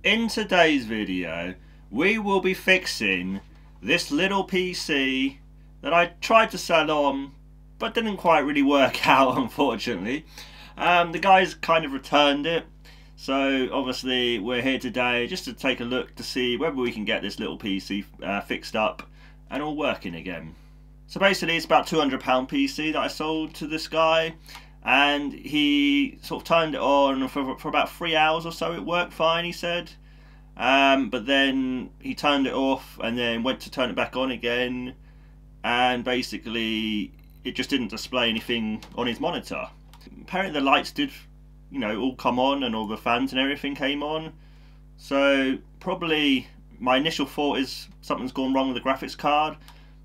In today's video, we will be fixing this little PC that I tried to sell on, but didn't quite really work out, unfortunately. The guys kind of returned it, so obviously we're here today just to take a look to see whether we can get this little PC fixed up and all working again. So basically it's about £200 PC that I sold to this guy, and he sort of turned it on for about 3 hours or so. It worked fine, he said, but then he turned it off and then went to turn it back on again, and basically it just didn't display anything on his monitor. Apparently the lights did, you know, all come on and all the fans and everything came on, so probably my initial thought is something's gone wrong with the graphics card,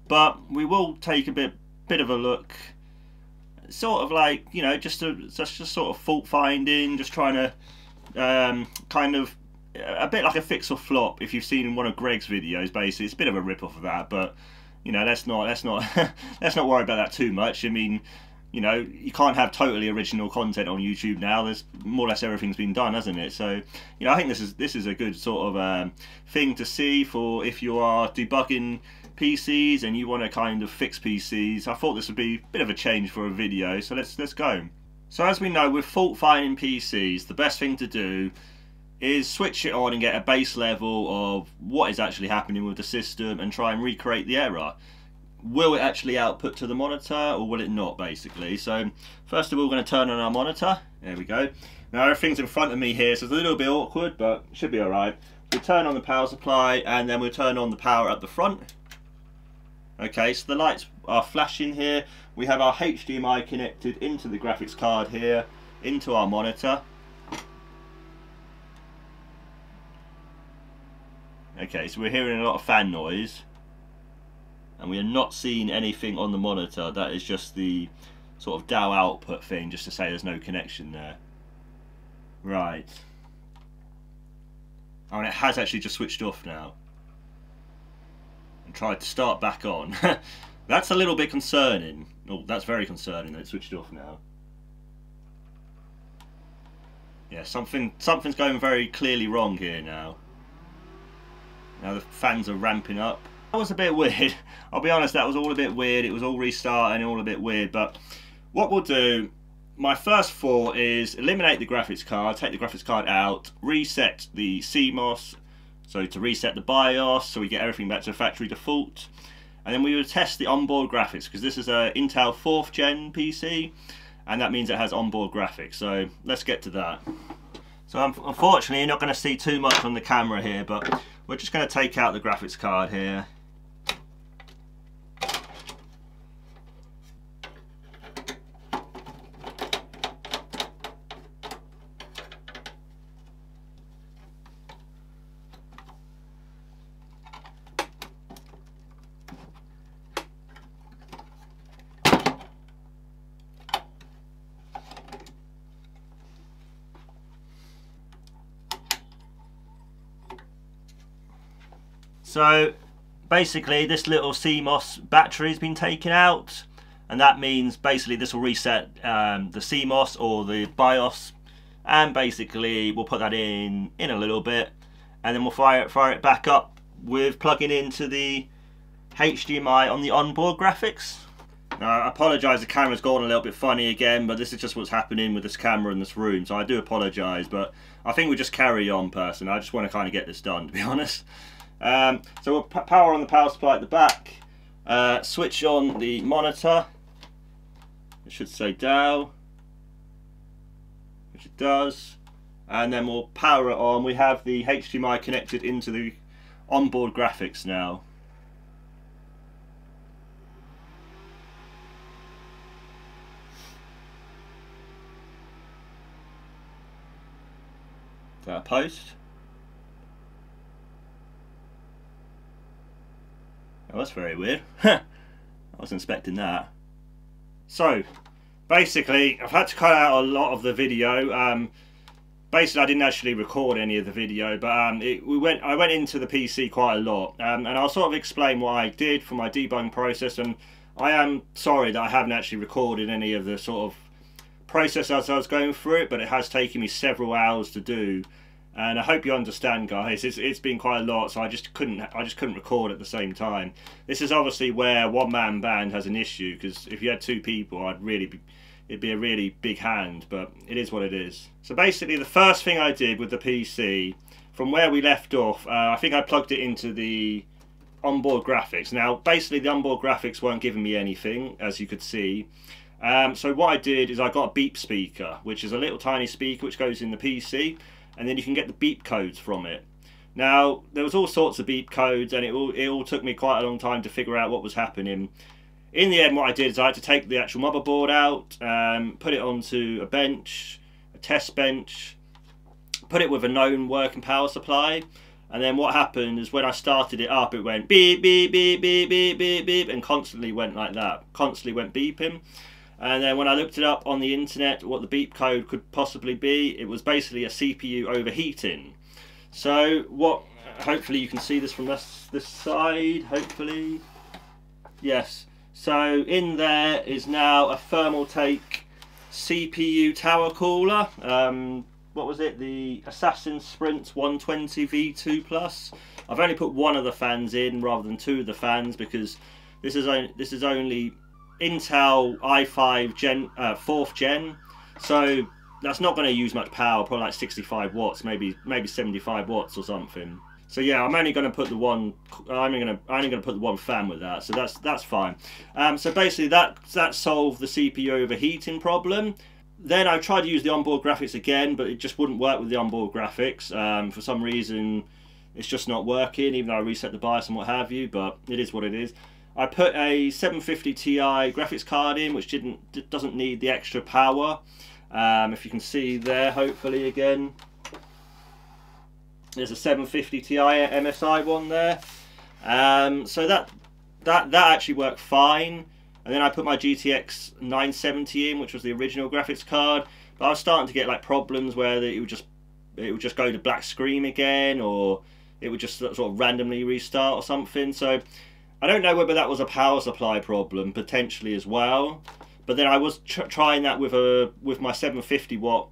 but we will take a bit of a look. Sort of like, you know, just sort of fault finding, just trying to kind of a bit like a fix or flop. If you've seen one of Greg's videos, basically it's a bit of a rip off of that, but you know, let's not let's not worry about that too much. I mean, you know, you can't have totally original content on YouTube now. There's more or less everything's been done, hasn't it? So, you know, I think this is a good sort of thing to see for if you are debugging PCs and you want to kind of fix PCs. I thought this would be a bit of a change for a video, so let's go. So as we know, with fault finding PCs, the best thing to do is switch it on and get a base level of what is actually happening with the system and try and recreate the error. Will it actually output to the monitor or will it not, basically? So first of all, we're going to turn on our monitor. There we go. Now everything's in front of me here, so it's a little bit awkward, but it should be alright. We'll turn on the power supply and then we'll turn on the power at the front. Okay, so the lights are flashing here. We have our HDMI connected into the graphics card here, into our monitor. Okay, so we're hearing a lot of fan noise, and we are not seeing anything on the monitor. That is just the sort of DAW output thing, just to say there's no connection there. Right. Oh, and it has actually just switched off now. And tried to start back on. That's a little bit concerning. Oh, that's very concerning that it switched off now. Yeah, something's going very clearly wrong here now. Now the fans are ramping up. That was a bit weird. I'll be honest, that was all a bit weird. It was all restarting, all a bit weird. But what we'll do, my first thought is eliminate the graphics card, take the graphics card out, reset the CMOS, so to reset the BIOS, so we get everything back to factory default. And then we will test the onboard graphics, because this is a Intel 4th gen PC, and that means it has onboard graphics. So let's get to that. So unfortunately, you're not going to see too much on the camera here, but we're just going to take out the graphics card here. So basically this little CMOS battery has been taken out, and that means basically this will reset the CMOS or the BIOS, and basically we'll put that in a little bit, and then we'll fire it back up with plugging into the HDMI on the onboard graphics. Now I apologise, the camera's gone a little bit funny again, but this is just what's happening with this camera in this room, so I do apologise, but I think we'll just carry on, personally. I just want to kind of get this done, to be honest. So we'll power on the power supply at the back, switch on the monitor. It should say DAW, which it does, and then we'll power it on. We have the HDMI connected into the onboard graphics now. Is that a post? Oh, that's very weird. I wasn't expecting that. So, basically, I've had to cut out a lot of the video. Basically, I didn't actually record any of the video, but I went into the PC quite a lot, and I'll sort of explain what I did for my debugging process. And I am sorry that I haven't actually recorded any of the sort of process as I was going through it, but it has taken me several hours to do. and I hope you understand, guys. It's been quite a lot, so I just couldn't record at the same time. This is obviously where one-man band has an issue, because if you had two people, it'd be a really big hand, but it is what it is. So basically, the first thing I did with the PC, from where we left off, I think I plugged it into the onboard graphics. Now, basically, the onboard graphics weren't giving me anything, as you could see. So what I did is I got a beep speaker, which is a little tiny speaker which goes in the PC, and then you can get the beep codes from it. Now, there was all sorts of beep codes, and it all took me quite a long time to figure out what was happening. In the end, what I did is I had to take the actual motherboard out, put it onto a bench, a test bench, put it with a known working power supply, and then what happened is when I started it up, it went beep, beep, beep, beep, beep, beep, beep, and constantly went like that, constantly went beeping. And then when I looked it up on the internet, what the beep code could possibly be, it was basically a CPU overheating. So what, hopefully you can see this from this side, hopefully. Yes. So in there is now a Thermaltake CPU tower cooler. What was it? The Assassin Sprint 120 V2 Plus. I've only put one of the fans in rather than two of the fans, because this is only Intel i5 4th gen, so that's not going to use much power, probably like 65 watts, maybe 75 watts or something. So yeah, I'm only going to put the one. I'm only going to put the one fan with that, so that's fine. So basically, that solved the CPU overheating problem. Then I tried to use the onboard graphics again, but it just wouldn't work with the onboard graphics. For some reason, it's just not working, even though I reset the BIOS and what have you. But it is what it is. I put a 750 Ti graphics card in, which doesn't need the extra power. If you can see there, hopefully again, there's a 750 Ti MSI one there. So that actually worked fine. And then I put my GTX 970 in, which was the original graphics card. But I was starting to get like problems where it would just go to black screen again, or it would just sort of randomly restart or something. So I don't know whether that was a power supply problem, potentially as well. But then I was trying that with my 750 watt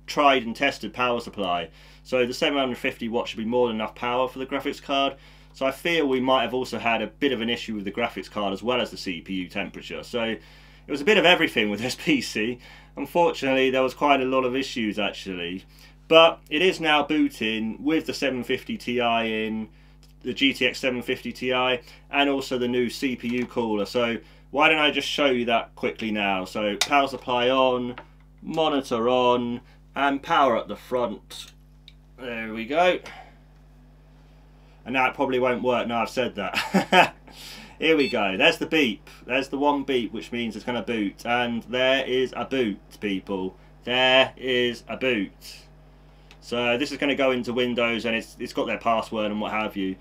tried and tested power supply. So the 750 watt should be more than enough power for the graphics card. So I feel we might have also had a bit of an issue with the graphics card as well as the CPU temperature. So it was a bit of everything with this PC. Unfortunately, there was quite a lot of issues actually. But it is now booting with the 750 Ti in, the GTX 750 Ti, and also the new CPU cooler. So why don't I just show you that quickly now. So power supply on, monitor on, and power at the front. There we go. And now it probably won't work now I've said that. Here we go, there's the beep. There's the one beep, which means it's going to boot. And there is a boot, people. There is a boot. So this is going to go into Windows, and it's got their password and what have you.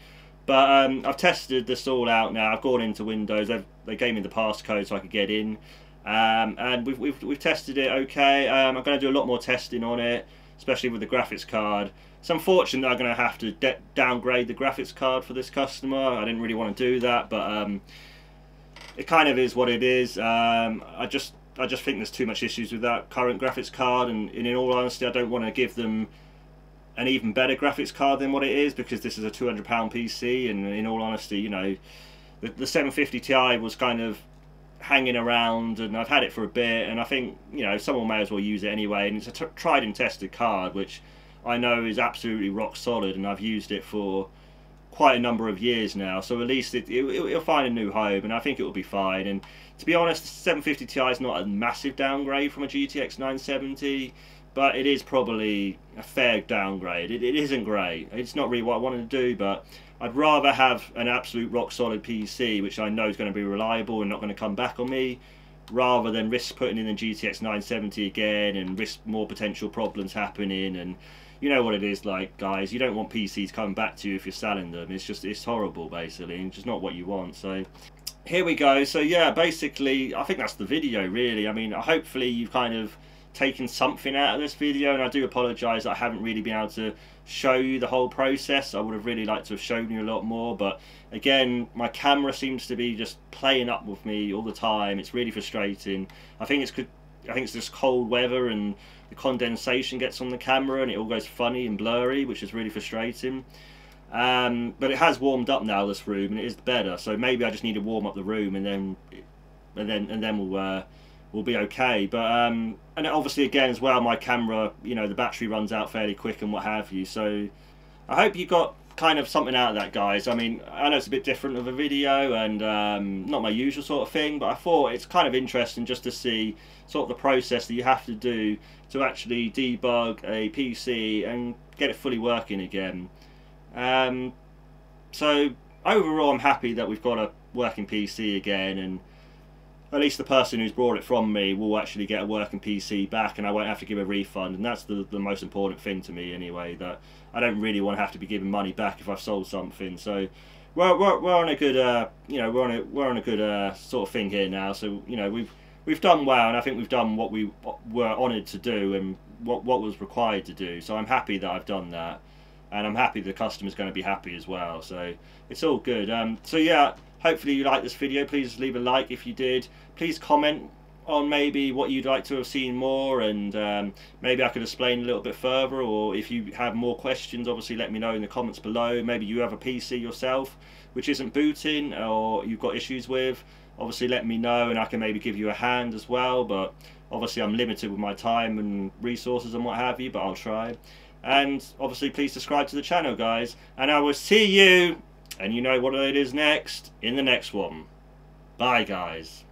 But I've tested this all out now. I've gone into Windows. They gave me the passcode so I could get in, and we've tested it okay. I'm going to do a lot more testing on it, especially with the graphics card. It's unfortunate that I'm going to have to downgrade the graphics card for this customer. I didn't really want to do that, but it kind of is what it is. I just think there's too much issues with that current graphics card, and in all honesty, I don't want to give them an even better graphics card than what it is, because this is a £200 PC, and in all honesty, you know, the 750 Ti was kind of hanging around, and I've had it for a bit, and I think, you know, someone may as well use it anyway, and it's a tried and tested card, which I know is absolutely rock solid, and I've used it for quite a number of years now, so at least it'll find a new home, and I think it'll be fine. And to be honest, the 750 Ti is not a massive downgrade from a GTX 970, but it is probably a fair downgrade. It isn't great. It's not really what I wanted to do, but I'd rather have an absolute rock solid PC, which I know is going to be reliable and not going to come back on me, rather than risk putting in the GTX 970 again and risk more potential problems happening. And you know what it is like, guys, you don't want PCs coming back to you if you're selling them. It's horrible, basically, and just not what you want. So here we go. So yeah, basically I think that's the video really. I mean, hopefully you've kind of taken something out of this video, and I do apologise that I haven't really been able to show you the whole process. I would have really liked to have shown you a lot more, but again, my camera seems to be just playing up with me all the time. It's really frustrating. I think it's I think it's just cold weather and the condensation gets on the camera and it all goes funny and blurry, which is really frustrating. But it has warmed up now, this room, and it is better. So maybe I just need to warm up the room, and then we'll be okay. But and obviously again as well, my camera, you know, the battery runs out fairly quick and what have you. So I hope you got kind of something out of that, guys. I mean, I know it's a bit different of a video and not my usual sort of thing, but I thought it's kind of interesting just to see sort of the process that you have to do to actually debug a PC and get it fully working again. So overall I'm happy that we've got a working PC again, and at least the person who's brought it from me will actually get a working PC back, and I won't have to give a refund, and that's the most important thing to me anyway, that I don't really want to have to be giving money back if I've sold something. So we're on a good you know, we're on a good sort of thing here now. So you know, we've done well, and I think we've done what we were honoured to do and what was required to do. So I'm happy that I've done that, and I'm happy the customer's going to be happy as well. So it's all good. So yeah, hopefully you liked this video. Please leave a like if you did. Please comment on maybe what you'd like to have seen more, and maybe I could explain a little bit further, or if you have more questions, obviously let me know in the comments below. Maybe you have a PC yourself which isn't booting, or you've got issues with, obviously let me know and I can maybe give you a hand as well. But obviously I'm limited with my time and resources and what have you, but I'll try. And obviously please subscribe to the channel, guys, and I will see you, and you know what it is next, in the next one. Bye, guys.